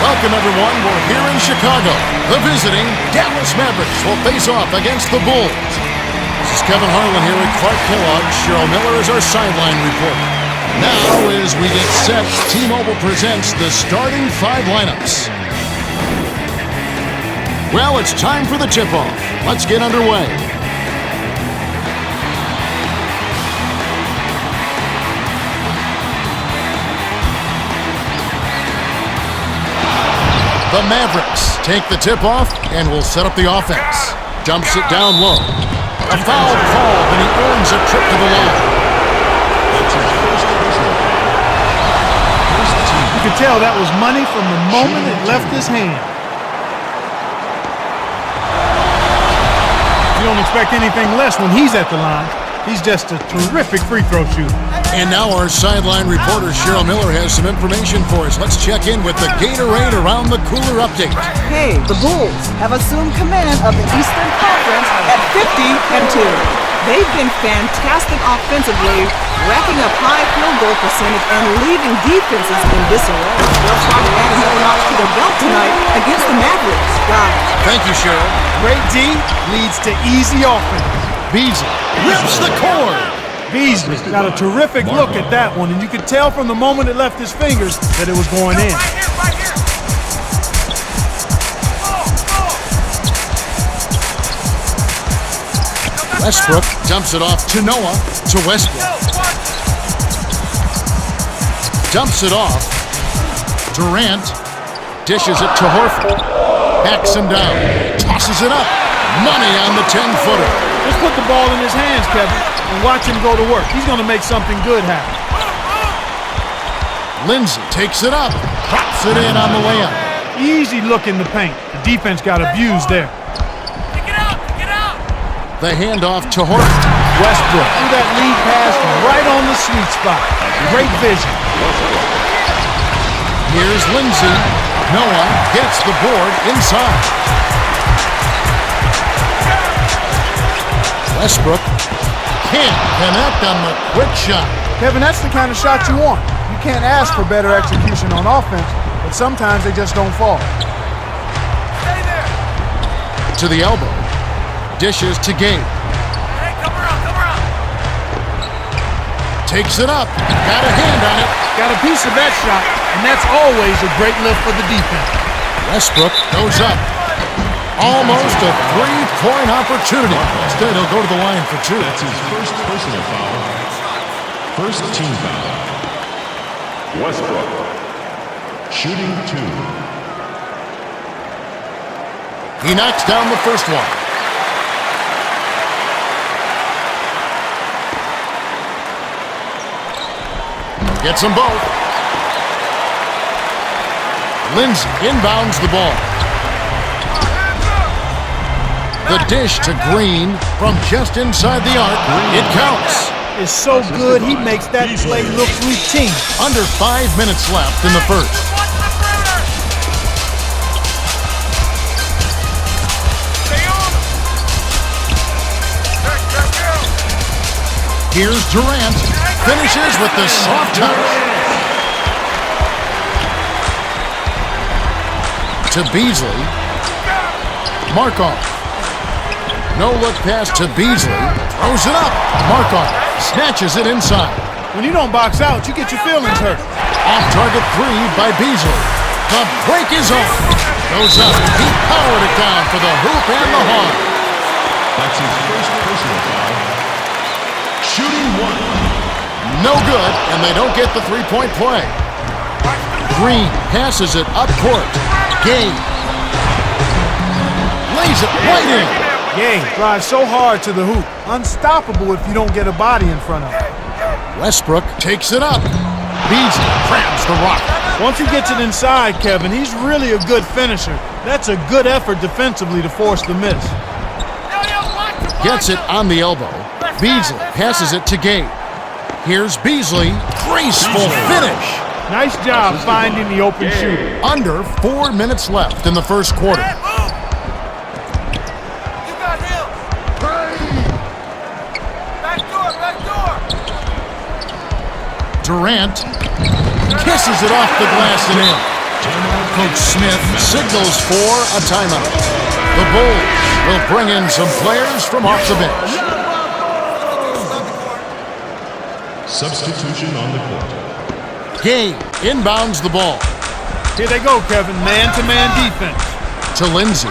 Welcome, everyone. We're here in Chicago. The visiting Dallas Mavericks will face off against the Bulls. This is Kevin Harlan here with Clark Kellogg. Cheryl Miller is our sideline reporter. Now, as we get set, T-Mobile presents the starting five lineups. Well, it's time for the tip-off. Let's get underway. The Mavericks take the tip-off and will set up the offense. Dumps it down low. A foul called, and he earns a trip to the line. You can tell that was money from the moment it left his hand. You don't expect anything less when he's at the line. He's just a terrific free throw shooter. And now our sideline reporter, Cheryl Miller, has some information for us. Let's check in with the Gatorade Around the Cooler update. Hey, the Bulls have assumed command of the Eastern Conference at 50-2. They've been fantastic offensively, racking up high field goal percentage and leaving defenses in disarray. They'll try to add another notch to their belt tonight against the Mavericks. Guys. Thank you, Cheryl. Great D leads to easy offense. Beasley rips the cord. Beasley got a terrific look at that one, and you could tell from the moment it left his fingers that it was going in. Westbrook dumps it off to Noah, to Westbrook. Dumps it off. Durant dishes it to Horford. Backs him down. Tosses it up. Money on the 10-footer. Just put the ball in his hands, Kevin, and watch him go to work. He's going to make something good happen. Lindsay takes it up. Pops it in on the layup. Easy look in the paint. The defense got abused there. Pick it out! The handoff to Horford. Westbrook threw that lead pass right on the sweet spot. Great vision. Here's Lindsay. Noah gets the board inside. Westbrook can't connect on the quick shot. Kevin, that's the kind of shot you want. You can't ask for better execution on offense, but sometimes they just don't fall. Stay there! To the elbow. Dishes to Gabe. Hey, come around! Takes it up. Got a hand on it. Got a piece of that shot, and that's always a great lift for the defense. Westbrook goes up. Almost a three-point opportunity. Instead, he'll go to the line for two. That's his first personal foul. First team foul. Westbrook. Shooting two. He knocks down the first one. Gets them both. Lindsay inbounds the ball. The dish to Green from just inside the arc. It counts. It's so good, he makes that play look routine. Under 5 minutes left in the first. Here's Durant. Finishes with the soft touch. To Beasley. Markov. No look pass to Beasley. Throws it up. Markov snatches it inside. When you don't box out, you get your feelings hurt. Off-target three by Beasley. The break is on. Goes up. He powered it down for the hoop and the hog. That's his first personal foul. Shooting one. No good, and they don't get the three-point play. Green passes it up court. Gabe lays it right in. Gabe drives so hard to the hoop. Unstoppable if you don't get a body in front of him. Westbrook takes it up. Beasley grabs the rock. Once he gets it inside, Kevin, he's really a good finisher. That's a good effort defensively to force the miss. Gets it on the elbow. Beasley passes it to Gabe. Here's Beasley. Graceful finish. Nice job finding the open shooter. Under 4 minutes left in the first quarter. Durant kisses it off the glass and in. Coach Smith signals for a timeout. The Bulls will bring in some players from off the bench. Substitution on the court. Game inbounds the ball Here they go, Kevin. Man-to-man defense. to Lindsay.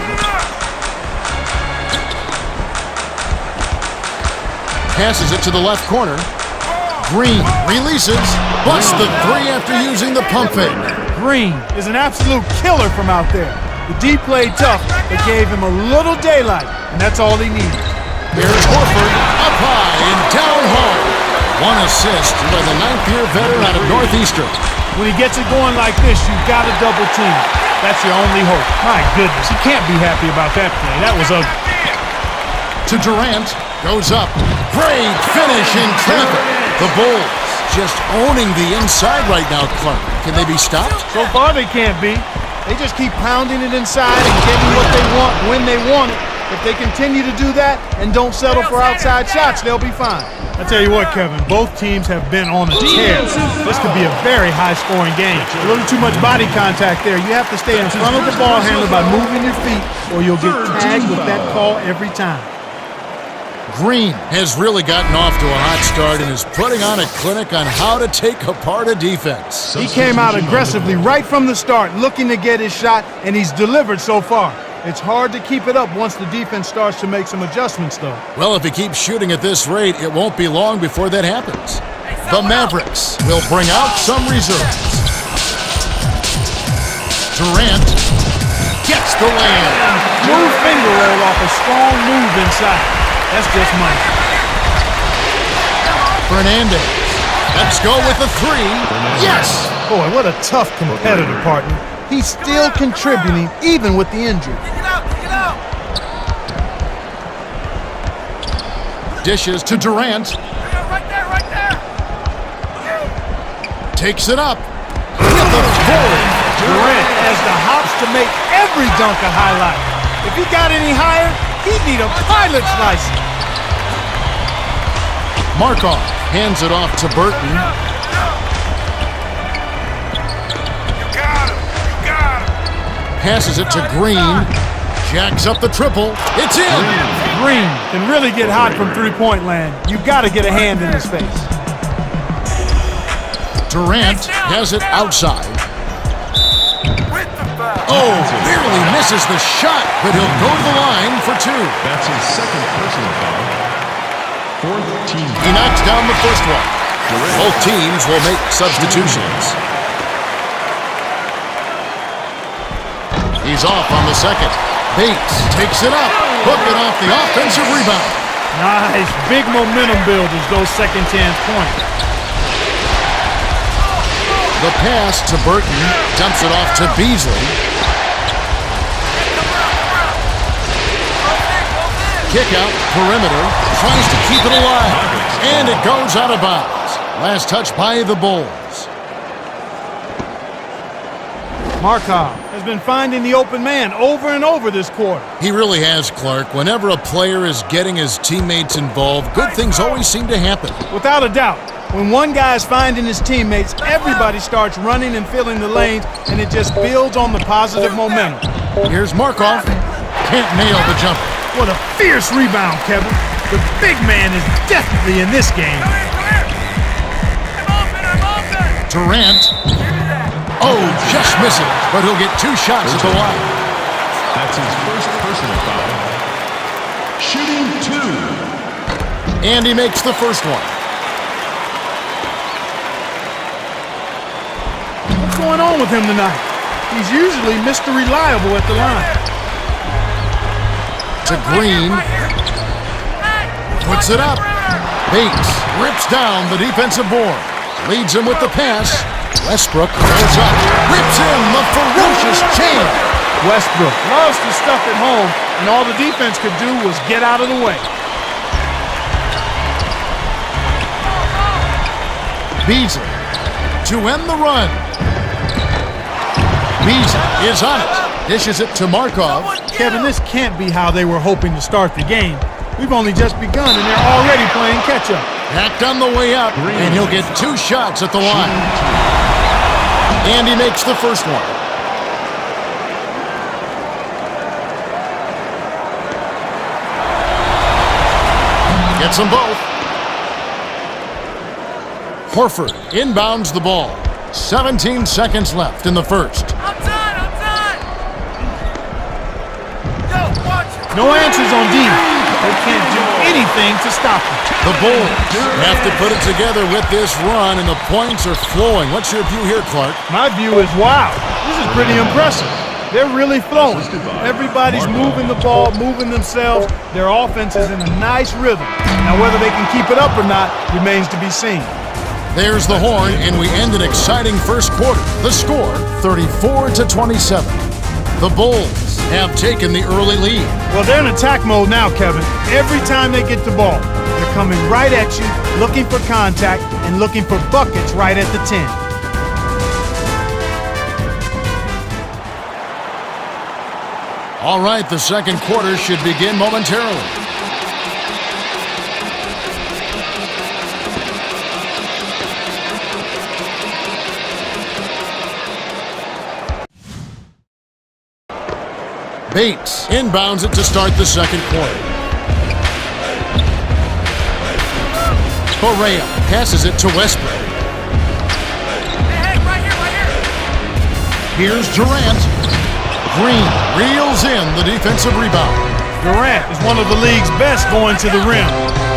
Passes it to the left corner. Green releases, busts the three after using the pump fake. Green is an absolute killer from out there. The D played tough, but gave him a little daylight, and that's all he needed. Here's Horford, up high and down hard. One assist by the ninth-year veteran out of Northeastern. When he gets it going like this, you've got to double team. That's your only hope. My goodness, he can't be happy about that play. That was ugly. To Durant, goes up. Great finish in traffic. The Bulls just owning the inside right now, Clark. Can they be stopped? So far, they can't be. They just keep pounding it inside and getting what they want when they want it. If they continue to do that and don't settle for outside shots, they'll be fine. I tell you what, Kevin, both teams have been on a tear. This could be a very high-scoring game. A little too much body contact there. You have to stay in front of the ball handler by moving your feet, or you'll get tagged with that call every time. Green has really gotten off to a hot start and is putting on a clinic on how to take apart a defense. He came out aggressively right from the start, looking to get his shot, and he's delivered so far. It's hard to keep it up once the defense starts to make some adjustments, though. Well, if he keeps shooting at this rate, it won't be long before that happens. The Mavericks will bring out some reserves. Durant gets the layup. Smooth finger roll off a strong move inside. That's just money. Fernandez. Let's go with the three. Yes! Boy, what a tough competitor, partner. He's still contributing even with the injury. Kick it out, kick it out. Dishes to Durant. Right there, right there. Takes it up. With the forward. Durant has the hops to make every dunk a highlight. If he got any higher, he'd need a pilot's license. Markov hands it off to Burton. Passes it to Green. Jacks up the triple. It's in. Green can really get hot from three-point land. You've got to get a hand in his face. Durant has it outside. Oh, barely misses the shot, but he'll go to the line for two. That's his second personal foul. Fourth team He knocks down the first one. Both teams will make substitutions. He's off on the second. Bates takes it up, hooking off the offensive rebound. Nice, big momentum build as those second chance points. The pass to Burton, dumps it off to Beasley. Kick out, perimeter, tries to keep it alive, and it goes out of bounds. Last touch by the Bulls. Markov has been finding the open man over and over this quarter. He really has, Clark. Whenever a player is getting his teammates involved, good things always seem to happen. Without a doubt, when one guy is finding his teammates, everybody starts running and filling the lanes, and it just builds on the positive momentum. Here's Markov. Can't nail the jumper. What a fierce rebound, Kevin. The big man is definitely in this game. Durant. Oh, just misses, but he'll get two shots at the line. That's his first personal foul. Shooting two. And he makes the first one. What's going on with him tonight? He's usually Mr. Reliable at the line. To Green. Puts it up. Bates rips down the defensive board. Leads him with the pass. Westbrook goes up. Rips in the ferocious chain. Westbrook loves to stuff at home, and all the defense could do was get out of the way. Beasley to end the run. Beasley is on it. Dishes it to Markov. Kevin, this can't be how they were hoping to start the game. We've only just begun, and they're already playing catch-up. Backed on the way up, and he'll get two shots at the line. And he makes the first one. Gets them both. Horford inbounds the ball. 17 seconds left in the first. Outside, outside! Yo, watch it! No answers on D. They can't do anything to stop him. The Bulls have to put it together with this run, and the points are flowing. What's your view here, Clark? My view is, wow, this is pretty impressive. They're really flowing. Everybody's moving the ball, moving themselves. Their offense is in a nice rhythm. Now, whether they can keep it up or not remains to be seen. There's the horn, and we end an exciting first quarter. The score, 34-27. The Bulls have taken the early lead. Well, they're in attack mode now, Kevin. Every time they get the ball, they're coming right at you, looking for contact, and looking for buckets right at the 10. All right, the second quarter should begin momentarily. Bates inbounds it to start the second quarter. Correa passes it to Westbrook. Hey, right here! Here's Durant. Green reels in the defensive rebound. Durant is one of the league's best going to the rim.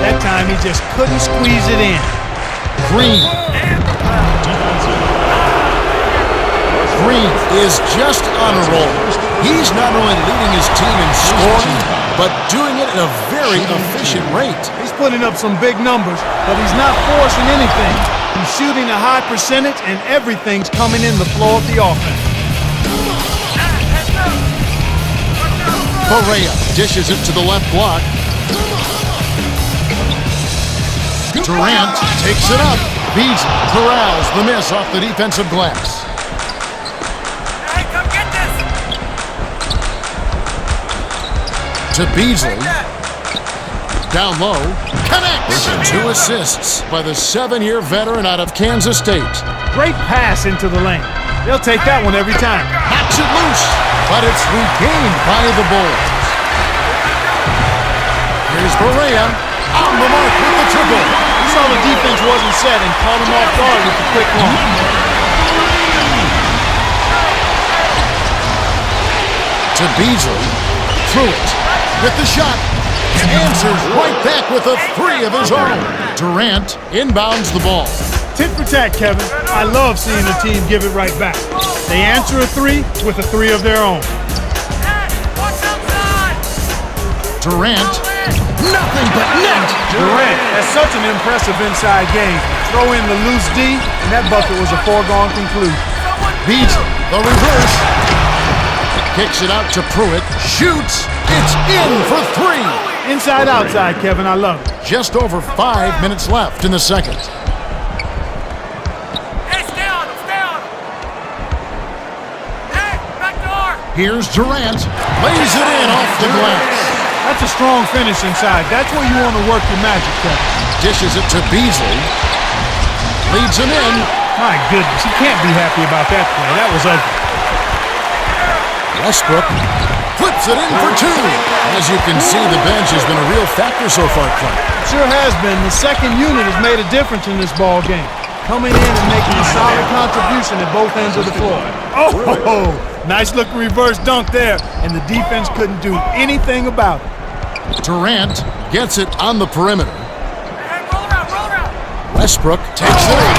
That time he just couldn't squeeze it in. Green. Green is just on a roll. He's not only leading his team in scoring, but doing it at a very efficient rate. He's putting up some big numbers, but he's not forcing anything. He's shooting a high percentage, and everything's coming in the flow of the offense. Correa dishes it to the left block. Durant takes it up. Beasley corrals the miss off the defensive glass. Hey, come get this! To Beasley. Down low. Connects. 2 assists by the 7-year veteran out of Kansas State. Great pass into the lane. They'll take that one every time. Knocks it loose, but it's regained by the Bulls. Here's Correa on the mark with the triple. He saw the defense wasn't set and caught him off guard with the quick launch. To Beasley. Through it. With the shot. Answers right back with a 3 of his own. Durant inbounds the ball. Tit for tat, Kevin. I love seeing a team give it right back. They answer a 3 with a 3 of their own. Hey, watch outside! Durant. Nothing but net. Durant has such an impressive inside game. Throw in the loose D, and that bucket was a foregone conclusion. Beasley, the reverse. Kicks it out to Pruitt. Shoots. It's in for 3. Inside, outside, Kevin. I love it. Just over 5 minutes left in the second. Hey, stay on him! Hey, back door! Here's Durant. Lays it in off the glass. That's a strong finish inside. That's where you want to work your magic, Kevin. Dishes it to Beasley. Leads him in. My goodness, he can't be happy about that play. That was ugly. Westbrook flips it in for 2. As you can see, the bench has been a real factor so far, Clark. Sure has been. The second unit has made a difference in this ball game. Coming in and making a solid contribution at both ends of the floor. Oh, nice looking reverse dunk there, and the defense couldn't do anything about it. Durant gets it on the perimeter. Hey, roll around! Westbrook takes it in.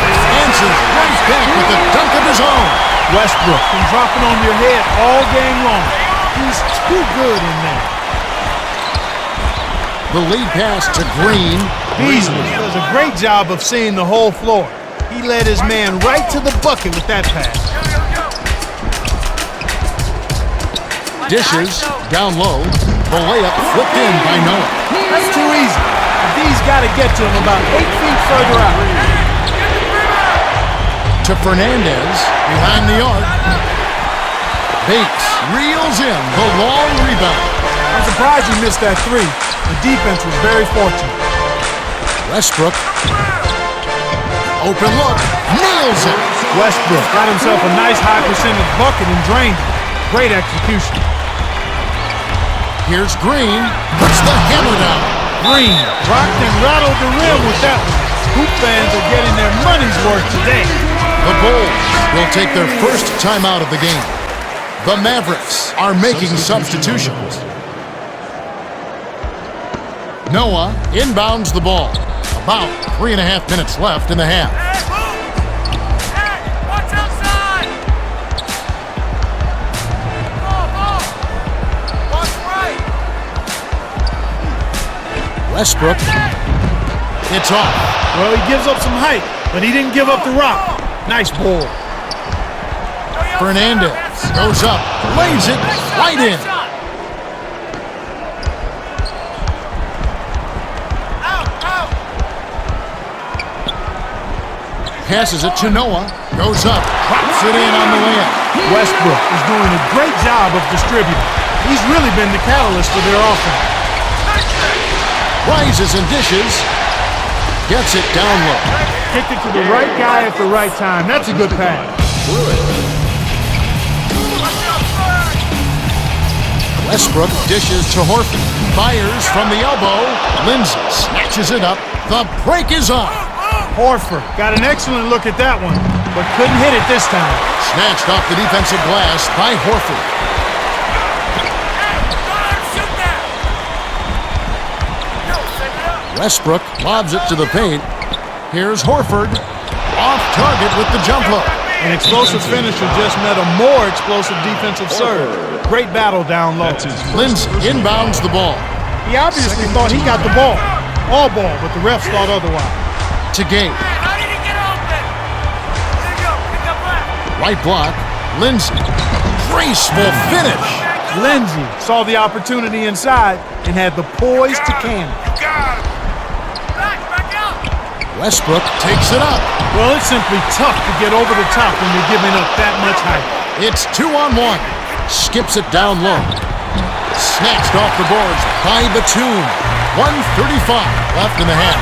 Answers right back with a dunk of his own. Westbrook been dropping on your head all game long. He's too good in there. The lead pass to Green. Beasley does a great job of seeing the whole floor. He led his man right to the bucket with that pass. Dishes down low. The layup flipped in by Noah. That's too easy. D's got to get to him about 8 feet further out. To Fernandez behind the arc. Bates reels in the long rebound. I'm surprised he missed that 3. The defense was very fortunate. Westbrook. Open look. Nails it. Westbrook got himself a nice high percentage bucket and drained it. Great execution. Here's Green. Puts the hammer down. Green rocked and rattled the rim with that one. Hoop fans are getting their money's worth today. The Bulls will take their first timeout of the game. The Mavericks are making substitutions. Noah inbounds the ball. About 3.5 minutes left in the half. Hey, move! Hey, watch outside! Ball! Watch right! Westbrook. It's off. Well, he gives up some height, but he didn't give up the rock. Nice ball. Fernandez goes up, lays it right in. Passes it to Noah, goes up, drops it in on the layup. Westbrook is doing a great job of distributing. He's really been the catalyst for their offense. Rises and dishes, gets it down low. Kicked it to the right guy at the right time. That's a good pass. Westbrook dishes to Horford, fires from the elbow. Lindsay snatches it up. The break is on. Horford got an excellent look at that one, but couldn't hit it this time. Snatched off the defensive glass by Horford. Westbrook lobs it to the paint. Here's Horford, off target with the jump hook. An explosive finisher just met a more explosive defensive surge. Great battle down low. Lindsay inbounds the ball. He obviously thought he got the ball. All ball, but the refs thought otherwise. To Gabe. How did he get open? There you go, pick up left. Right block, Lindsay. Graceful finish. Lindsay saw the opportunity inside and had the poise to can it. Back out. Westbrook takes it up. Well, it's simply tough to get over the top when you're giving up that much height. It's 2-on-1. Skips it down low. Snatched off the boards by Batum. 1:35 left in the half.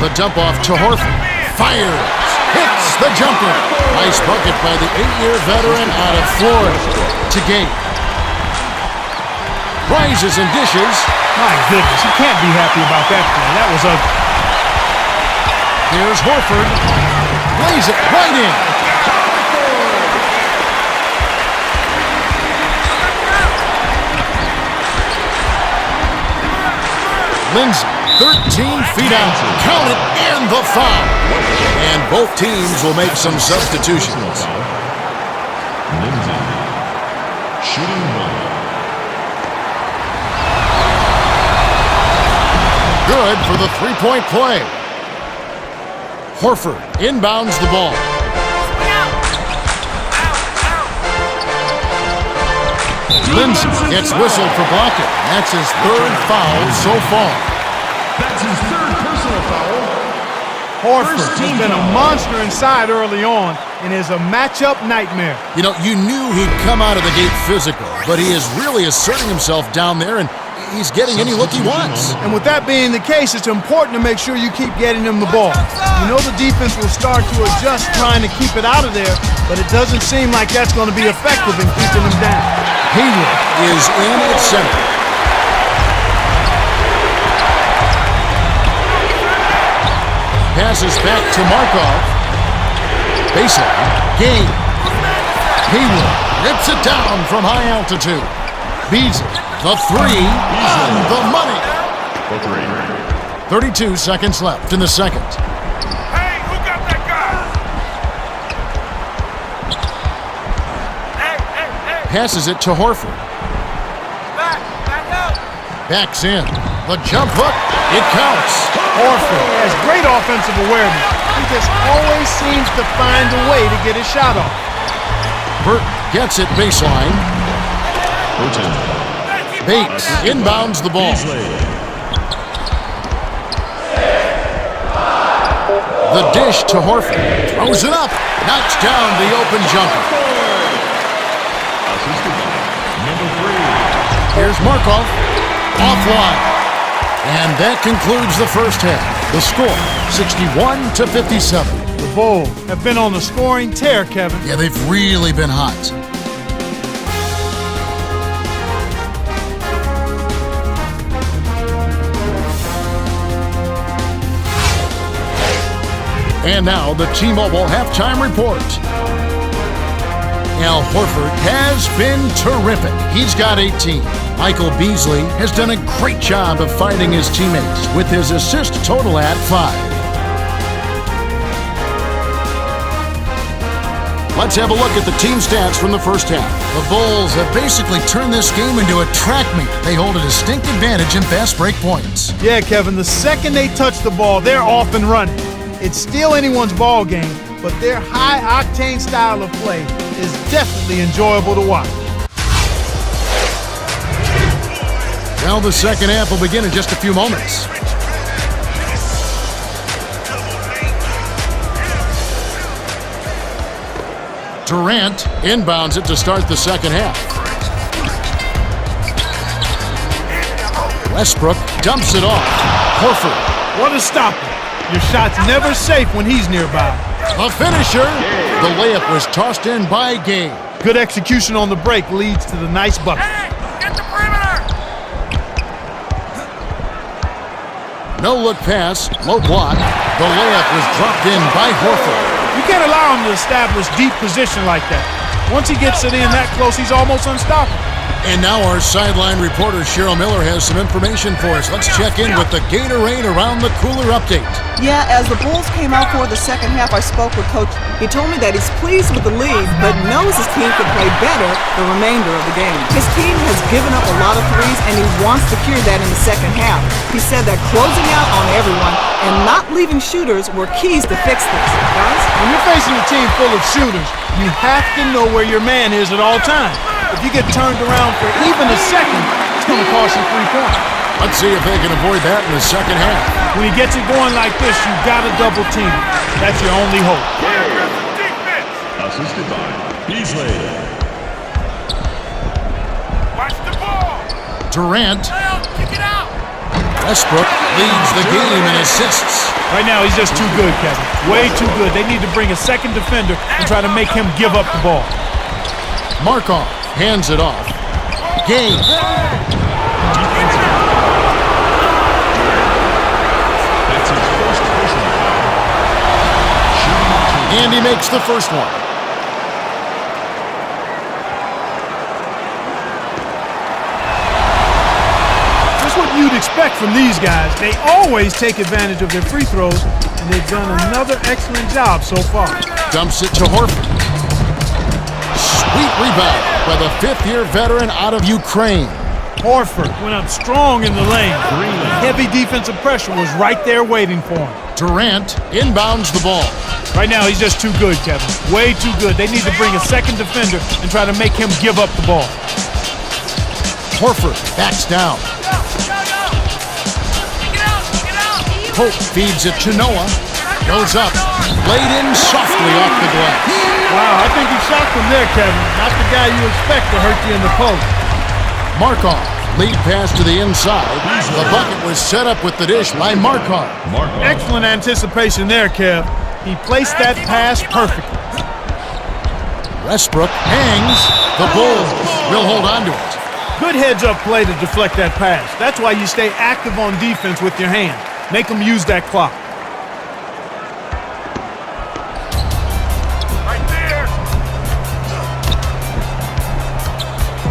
The dump off to Horford. Fires. Hits the jumper. Nice bucket by the 8-year veteran out of Florida. To Gabe. Rises and dishes. My goodness, you can't be happy about that play. That was ugly. Here's Horford. Lays it right in. Lindsay, 13 feet out. Count it, and the foul. And both teams will make some substitutions. Lindsay. Shooting one. Good for the three-point play. Horford inbounds the ball. Lindsay gets whistled for blocking. That's his third foul so far. That's his third personal foul. Horford has been a monster inside early on and is a matchup nightmare. You know, you knew he'd come out of the gate physical, but he is really asserting himself down there, and he's getting any look he wants. And with that being the case, it's important to make sure you keep getting him the ball. You know the defense will start to adjust trying to keep it out of there, but it doesn't seem like that's going to be effective in keeping him down. Hayward is in at center. Passes back to Markov. Baseline. Game. Hayward rips it down from high altitude. Beats it. The three on the money. For three. 32 seconds left in the second. Hey, who got that guy? Hey. Passes it to Horford. Back out. Backs in. The jump hook. It counts. Horford has great offensive awareness. He just always seems to find a way to get his shot off. Burton gets it baseline. Burton. Bates inbounds the ball. The dish to Horford. Throws it up. Knocks down the open jumper. Assisted by number 3. Here's Markov. Offline. And that concludes the first half. The score, 61-57. The Bulls have been on the scoring tear, Kevin. Yeah, they've really been hot. And now the T-Mobile halftime report. Al Horford has been terrific. He's got 18. Michael Beasley has done a great job of finding his teammates with his assist total at 5. Let's have a look at the team stats from the first half. The Bulls have basically turned this game into a track meet. They hold a distinct advantage in fast break points. Yeah, Kevin, the second they touch the ball, they're off and running. It's still anyone's ball game, but their high-octane style of play is definitely enjoyable to watch. Well, the second half will begin in just a few moments. Durant inbounds it to start the second half. Westbrook dumps it off. Horford. What a stopper. Your shot's never safe when he's nearby. A finisher. The layup was tossed in by Gabe. Good execution on the break leads to the nice bucket. Hey, get the perimeter! No-look pass, low block. The layup was dropped in by Horford. You can't allow him to establish deep position like that. Once he gets it in that close, he's almost unstoppable. And now our sideline reporter Cheryl Miller has some information for us. Let's check in with the Gatorade Around the Cooler update. Yeah, as the Bulls came out for the second half, I spoke with Coach. He told me that he's pleased with the lead, but knows his team could play better the remainder of the game. His team has given up a lot of threes, and he wants to cure that in the second half. He said that closing out on everyone and not leaving shooters were keys to fix this. Guys? When you're facing a team full of shooters, you have to know where your man is at all times. If you get turned around for even a second, it's going to cost you 3 points. Let's see if they can avoid that in the second half. When he gets it going like this, you got to double team him. That's your only hope. Assisted by Beasley. Watch the ball! Durant. Kick it out! Westbrook leads the game in assists. Right now, he's just too good, Kevin. Way too good. They need to bring a second defender and try to make him give up the ball. Markov hands it off. Gabe. That's his first personal foul. And he makes the first one. Just what you'd expect from these guys. They always take advantage of their free throws, and they've done another excellent job so far. Dumps it to Horford. Sweet rebound by the fifth-year veteran out of Ukraine. Horford went up strong in the lane. Heavy defensive pressure was right there waiting for him. Durant inbounds the ball. Right now, he's just too good, Kevin. Way too good. They need to bring a second defender and try to make him give up the ball. Horford backs down. Hope feeds it to Noah. Goes up. Laid in softly off the glass. Wow, I think he shot from there, Kevin. Not the guy you expect to hurt you in the post. Markov, lead pass to the inside. The bucket was set up with the dish by Markov. Excellent anticipation there, Kev. He placed that pass perfectly. Westbrook hangs. The Bulls will hold on to it. Good heads-up play to deflect that pass. That's why you stay active on defense with your hand. Make them use that clock.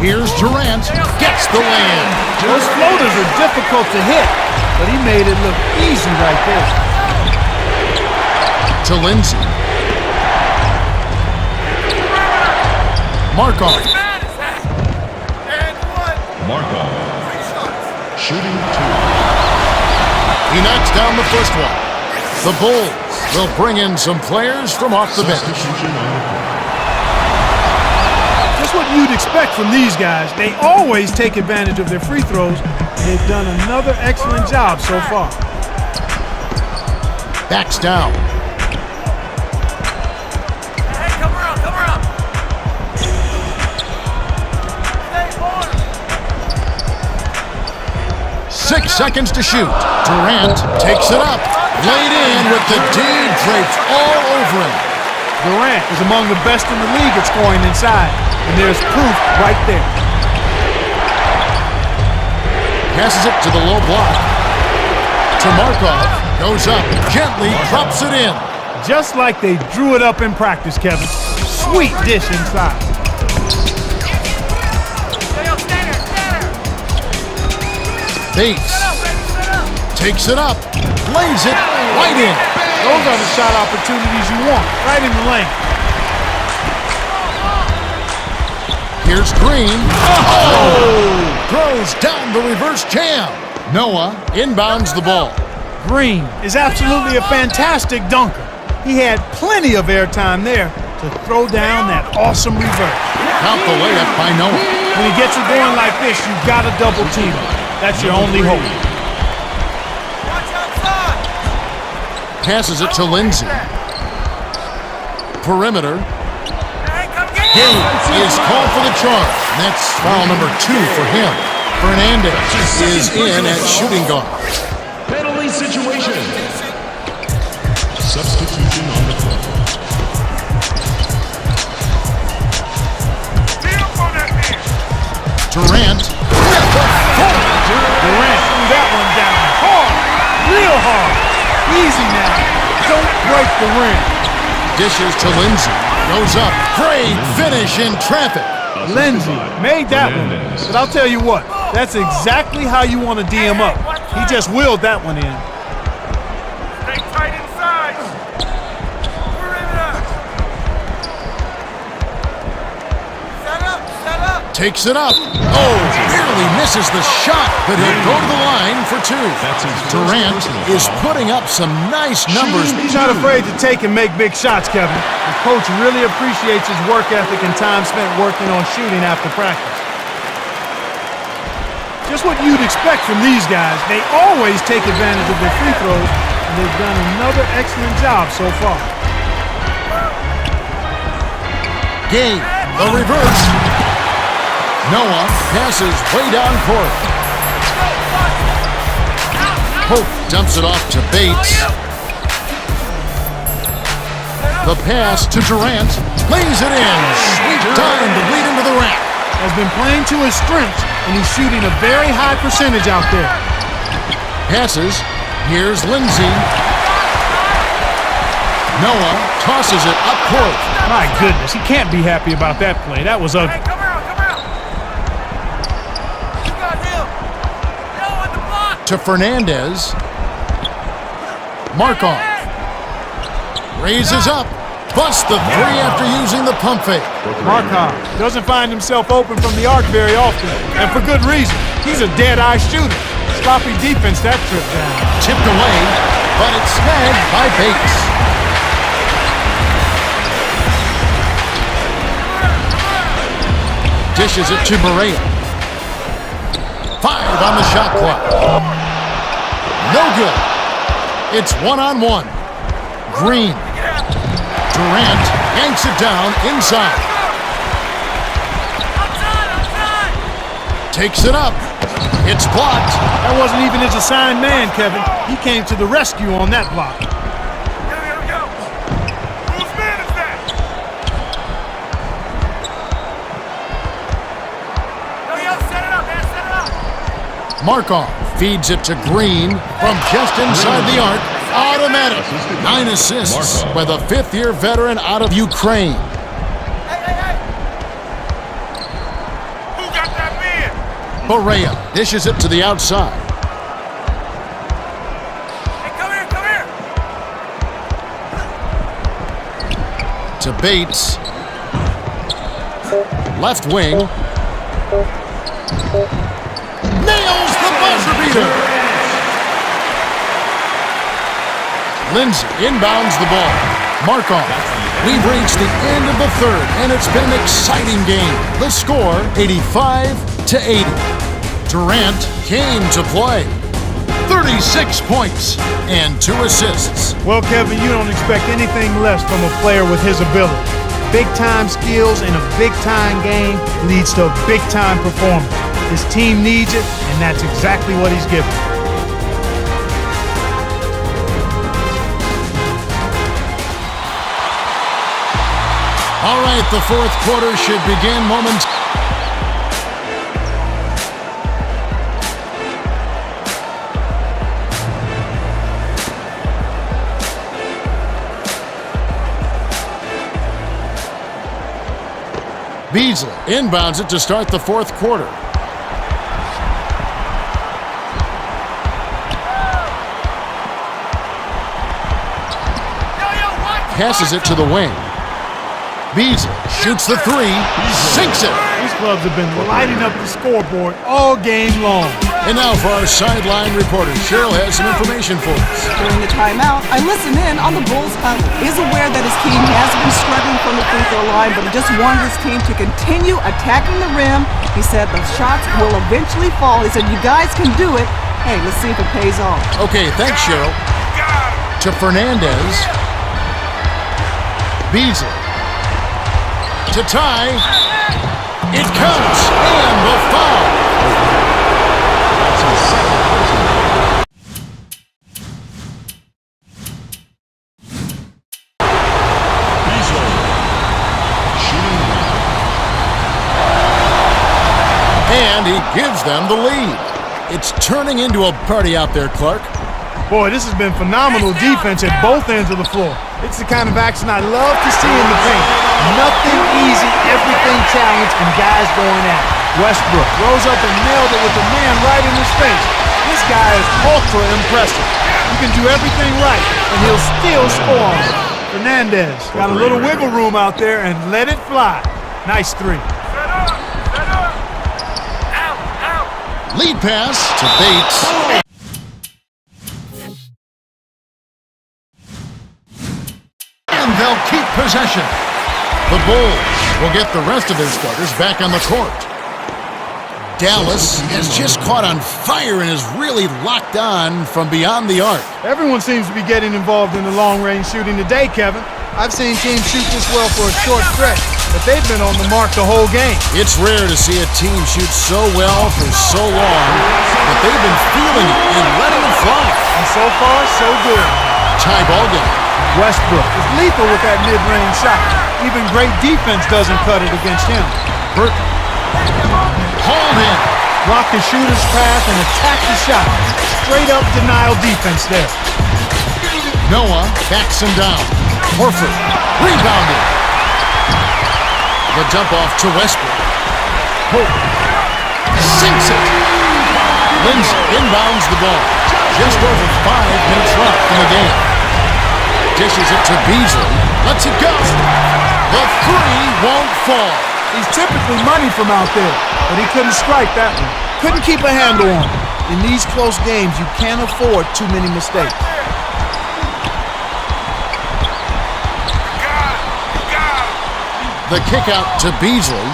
Here's Durant. Gets the land. Those floaters are difficult to hit, but he made it look easy right there. To Lindsay. Markov. Markov. Shooting 2. He knocks down the first one. The Bulls will bring in some players from off the bench. Substitution on the court. Just what you'd expect from these guys. They always take advantage of their free throws, and they've done another excellent job so far. Backs down. Hey, come around, come around! Stay on! 6 seconds to shoot. Durant takes it up. Laid in with the D draped all over him. Durant is among the best in the league at scoring inside, and there's proof right there. Passes it to the low block. To Markov. Goes up. Gently drops it in. Just like they drew it up in practice, Kevin. Sweet dish inside. Bates takes it up, lays it right in. Those are the shot opportunities you want, right in the lane. Here's Green. Oh! Throws down the reverse jam. Noah inbounds the ball. Green is absolutely a fantastic dunker. He had plenty of airtime there to throw down that awesome reverse. Count the layup by Noah. When he gets it going like this, you've got to double team him. That's your only hope. Passes it to Lindsay. Perimeter. Gaines is called for the charge. That's foul number 2 for him. Fernandez is in at shooting guard. Penalty situation. Substitution on the clock. Durant. Durant threw that one down hard, real hard. Easy now. Don't break the rim. Dishes to Lindsay. Goes up. Great finish in traffic. Lindsay made that one. But I'll tell you what, that's exactly how you want to D him up. He just willed that one in. Stay tight inside. Perimeter. Set up. Takes it up. Oh, barely misses the shot, but he'll go to the line for 2. Durant is putting up some nice numbers. He's not afraid to take and make big shots, Kevin. The coach really appreciates his work ethic and time spent working on shooting after practice. Just what you'd expect from these guys. They always take advantage of their free throws, and they've done another excellent job so far. Game, the reverse. Noah passes way down court. Hope dumps it off to Bates. The pass to Durant. Lays it in. Sweet time to lead into the rack. Has been playing to his strengths, and he's shooting a very high percentage out there. Passes. Here's Lindsay. Noah tosses it up court. My goodness, he can't be happy about that play. That was ugly. Come out. You got him. Noah in the block. To Fernandez. Markov. Raises up. Busts the 3 after using the pump fake. Markov doesn't find himself open from the arc very often, and for good reason. He's a dead-eye shooter. Sloppy defense that trip down. Tipped away, but it's snagged by Bates. Dishes it to Berea. 5 on the shot clock. No good. It's 1-on-1. Green. Durant yanks it down inside. Takes it up. It's blocked. That wasn't even his assigned man, Kevin. He came to the rescue on that block. Here we go. Whose man is that? Yo, set it up, man. Set it up. Markov feeds it to Green from just inside the arc. Automatic. 9 assists by the 5th-year veteran out of Ukraine. Hey. Who got that man? Berea dishes it to the outside. Hey, come here. To Bates. Left wing. Nails the buzzer beater. Lindsay inbounds the ball. Markov. We've reached the end of the 3rd, and it's been an exciting game. The score, 85-80. Durant came to play. 36 points and 2 assists. Well, Kevin, you don't expect anything less from a player with his ability. Big-time skills in a big-time game leads to a big-time performance. His team needs it, and that's exactly what he's given. All right, the 4th quarter should begin momentarily. Beasley inbounds it to start the fourth quarter. Passes it to the wing. Beasley shoots the three, sinks it. These clubs have been lighting up the scoreboard all game long. And now for our sideline reporter, Cheryl has some information for us. During the timeout, I listened in on the Bulls huddle. He is aware that his team has been struggling from the free throw line, but he just wanted his team to continue attacking the rim. He said the shots will eventually fall. He said, you guys can do it. Hey, let's see if it pays off. Okay, thanks, Cheryl. To Fernandez. Beasley. To tie. It counts. And the foul. That's his second personal. Beasley. Shooting well. And he gives them the lead. It's turning into a party out there, Clark. Boy, this has been phenomenal defense at both ends of the floor. It's the kind of action I love to see in the paint. Nothing easy, everything challenged, and guys going at it. Westbrook rose up and nailed it with the man right in his face. This guy is ultra impressive. You can do everything right, and he'll still score on it. Fernandez got a little wiggle room out there and let it fly. Nice three. Lead pass to Bates. And they'll keep possession. The Bulls will get the rest of their starters back on the court. Dallas is just caught on fire and is really locked on from beyond the arc. Everyone seems to be getting involved in the long-range shooting today, Kevin. I've seen teams shoot this well for a short stretch, but they've been on the mark the whole game. It's rare to see a team shoot so well for so long, but they've been feeling it and letting it fly. And so far, so good. Tie ball game. Westbrook is lethal with that mid-range shot. Even great defense doesn't cut it against him. Burton. Hauled in. Block the shooter's path and attack the shot. Straight up denial defense there. Noah backs him down. Horford rebounded. The dump off to Westbrook. Hope sinks it. Lindsay inbounds the ball. Just over 5 minutes left in the game. Dishes it to Beasley. Lets it go. The three won't fall. He's typically money from out there, but he couldn't strike that one. Couldn't keep a handle on it. In these close games, you can't afford too many mistakes. The kick out to Beasley.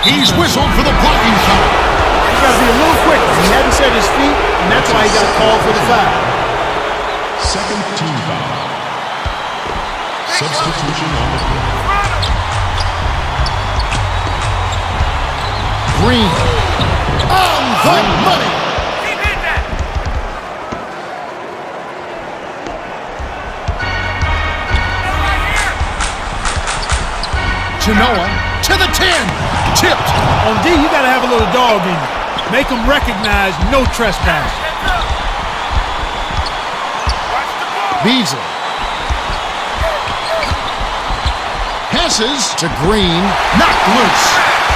He's whistled for the blocking foul. He's got to be a little quicker. He hadn't set his feet, and that's why he got called for the foul. Second team foul. Substitution on the court. Green on the money. To Noah, to the 10, tipped. On D, you got to have a little dog in you. Make them recognize no trespass. Beasley. Passes to Green, knocked loose.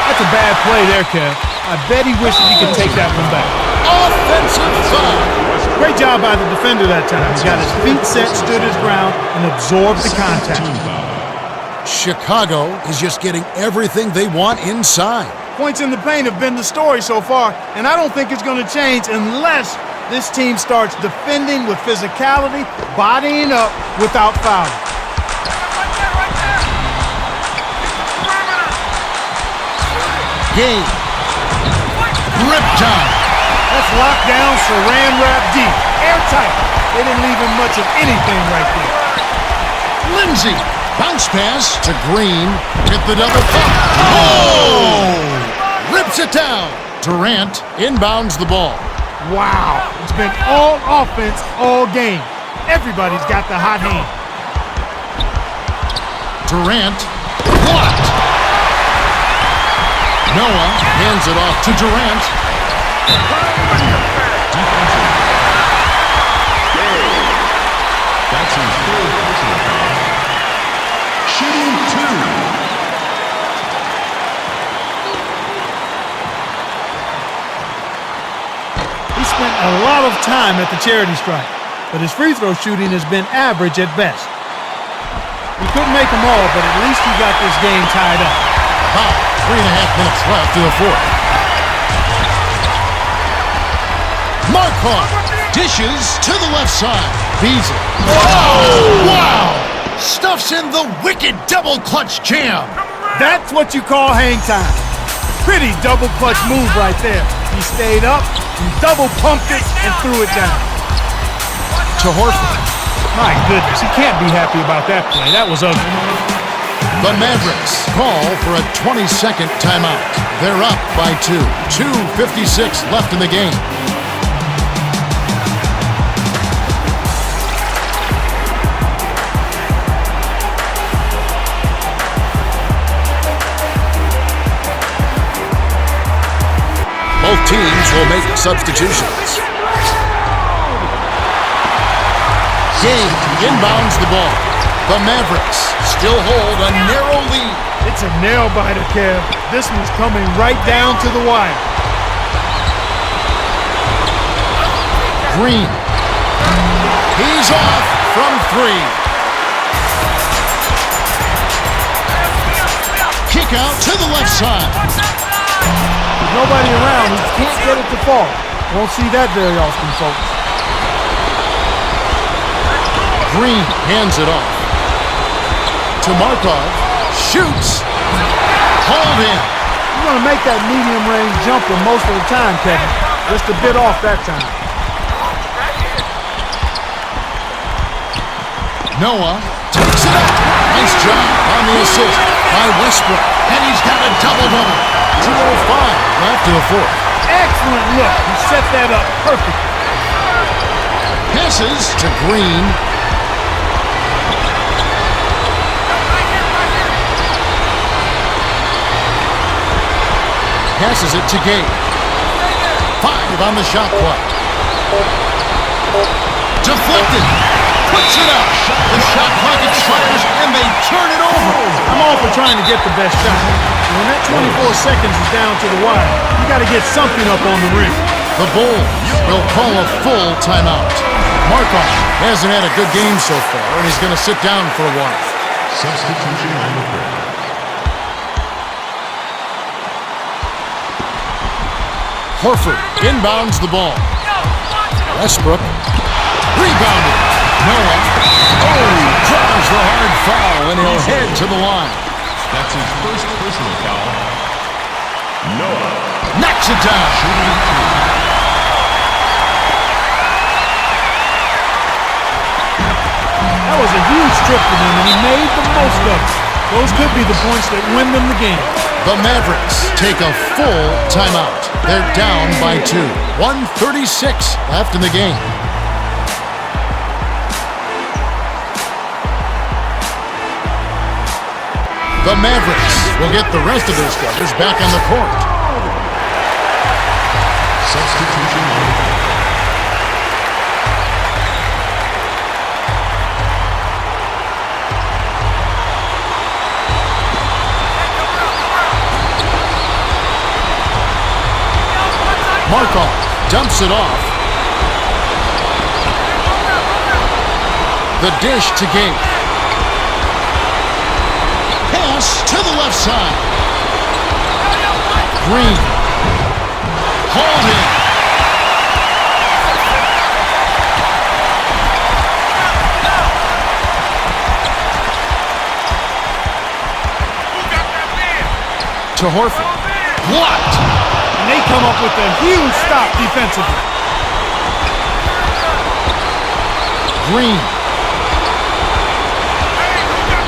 That's a bad play there, Kev. I bet he wishes he could take that one back. Offensive foul. Great job by the defender that time. He got his feet set, stood his ground, and absorbed the contact. Team foul. Chicago is just getting everything they want inside. Points in the paint have been the story so far, and I don't think it's going to change unless this team starts defending with physicality, bodying up without fouling. Game. Grip time. That's locked down, saran wrap deep, airtight. They didn't leave him much of anything right there. Lindsay. Bounce pass to Green. Hit the double pump. Oh! Rips it down. Durant inbounds the ball. Wow, it's been all offense all game. Everybody's got the hot hand. Durant blocked. Noah hands it off to Durant. Defensive. That's his third personal foul. Shooting two. a lot of time at the charity stripe, but his free throw shooting has been average at best. He couldn't make them all, but at least he got this game tied up. 3.5 minutes left in the fourth. Markov dishes to the left side. Beasley. Oh, wow! Stuffs in the wicked double clutch jam. That's what you call hang time. Pretty double clutch move right there. He stayed up, he double pumped it, and threw it down. To Horford. My goodness, he can't be happy about that play. That was ugly. The Mavericks call for a 20-second timeout. They're up by 2. 2:56 left in the game. Both teams will make substitutions. Game inbounds the ball. The Mavericks still hold a narrow lead. It's a nail-biter, Kev. This one's coming right down to the wire. Green. He's off from 3. Kick out to the left side. There's nobody around. He can't get it to fall. Won't see that very often, folks. Green hands it off. To Markov. Shoots. Hold in. You're going to make that medium-range jumper most of the time, Kevin. Just a bit off that time. Noah takes it up. Nice job on the assist by Westbrook. And he's got a double-double. 2:05 left in the fourth. Excellent look. He set that up perfectly. Passes to Green. Passes it to Gabe. 5 on the shot clock. Deflected. Puts it up. The shot clock expires, and they turn it over. I'm all for trying to get the best shot. But when that 24 seconds is down to the wire, you got to get something up on the rim. The Bulls will call a full timeout. Markov hasn't had a good game so far, and he's going to sit down for a while. Substitution on the court. Horford inbounds the ball. Westbrook rebounded. Noah. Draws the hard foul, and he'll head to the line. That's his first personal foul. Noah knocks it down. shooting 3. That was a huge trip for him, and he made the most of it. Those could be the points that win them the game. The Mavericks take a full timeout. They're down by 2. 1:36 left in the game. The Mavericks will get the rest of their starters back on the court. Substitution on the court. Markov dumps it off. The dish to Gabe. Pass to the left side. Green. Holding. To Horford. Blocked. And they come up with a huge stop defensively. Green.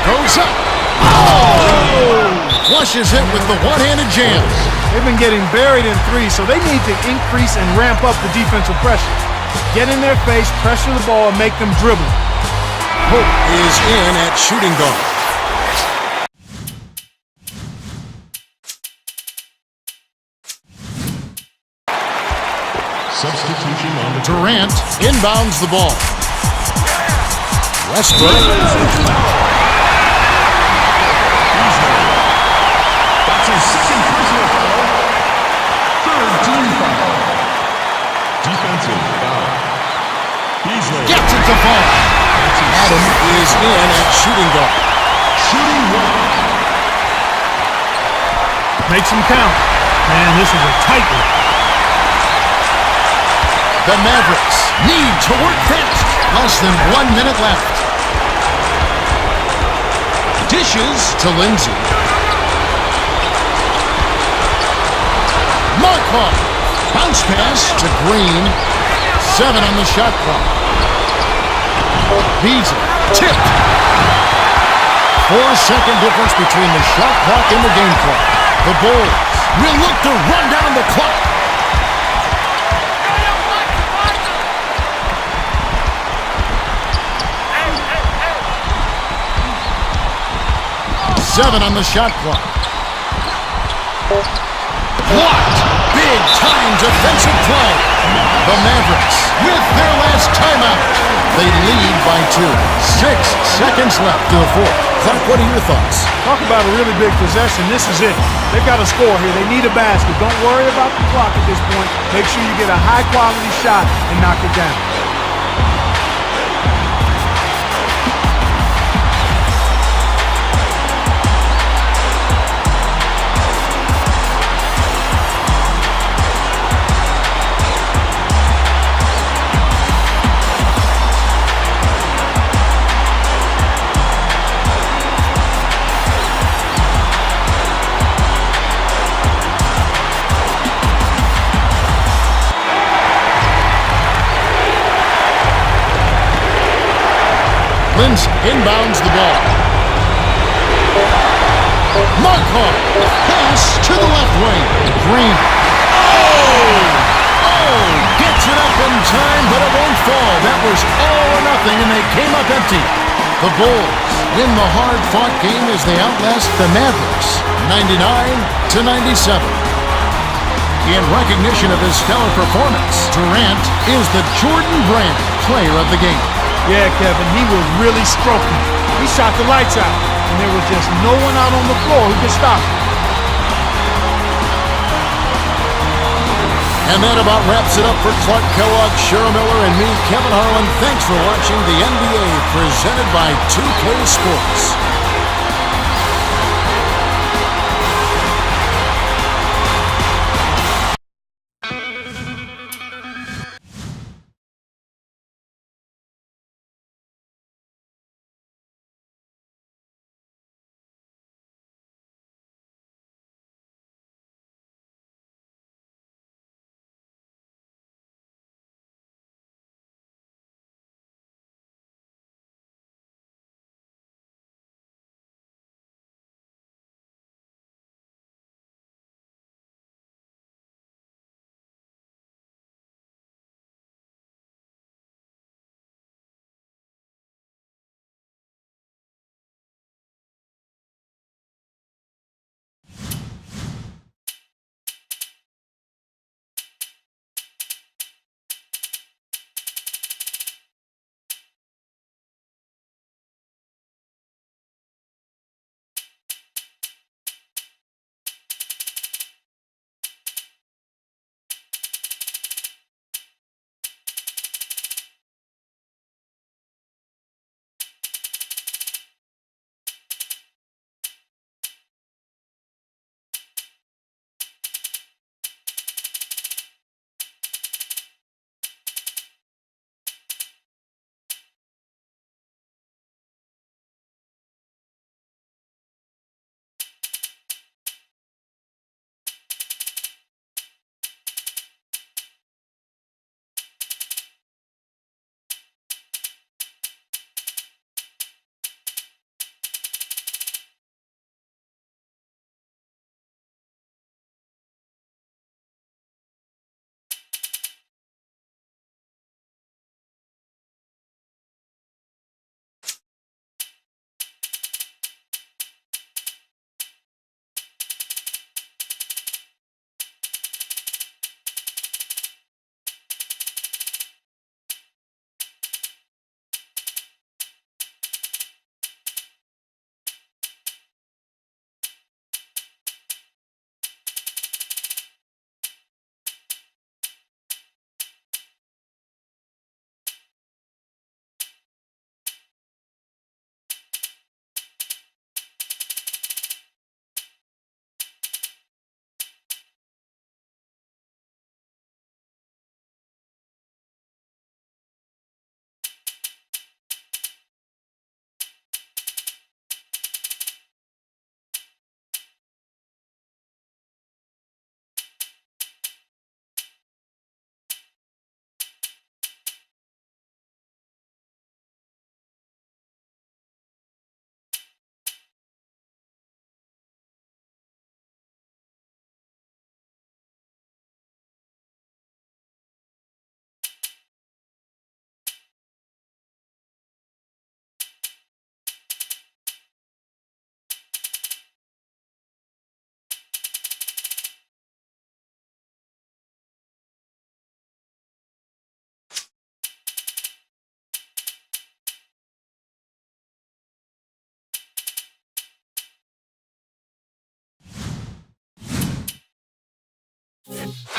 Goes up. Oh! Flushes it with the one-handed jam. They've been getting buried in 3, so they need to increase and ramp up the defensive pressure. Get in their face, pressure the ball, and make them dribble. Hope is in at shooting guard. Substitution on the Durant inbounds the ball. Westbrook. That's his second personal foul. Third team foul. Defensive. is in at shooting guard. Shooting one. Makes them count. Man, this is a tight one. The Mavericks need to work fast. Less than 1 minute left. Dishes to Lindsay. Markov. Bounce pass to Green. 7 on the shot clock. Beasley. Tipped. 4-second difference between the shot clock and the game clock. The Bulls will look to run down the clock. Seven on the shot clock. Blocked. Big time defensive play. The Mavericks with their last timeout. They lead by 2. 6 seconds left to the fourth. Clark, what are your thoughts? Talk about a really big possession. This is it. They've got to score here. They need a basket. Don't worry about the clock at this point. Make sure you get a high-quality shot and knock it down. Lindsay inbounds the ball. Markov. Pass to the left wing. Green. Oh! Gets it up in time, but it won't fall. That was all or nothing, and they came up empty. The Bulls win the hard-fought game as they outlast the Mavericks, 99-97. In recognition of his stellar performance, Durant is the Jordan Brand Player of the Game. Yeah, Kevin, he was really stroking. He shot the lights out, and there was just no one out on the floor who could stop him. And that about wraps it up for Clark Kellogg, Cheryl Miller, and me, Kevin Harlan. Thanks for watching the NBA presented by 2K Sports. Mavericks.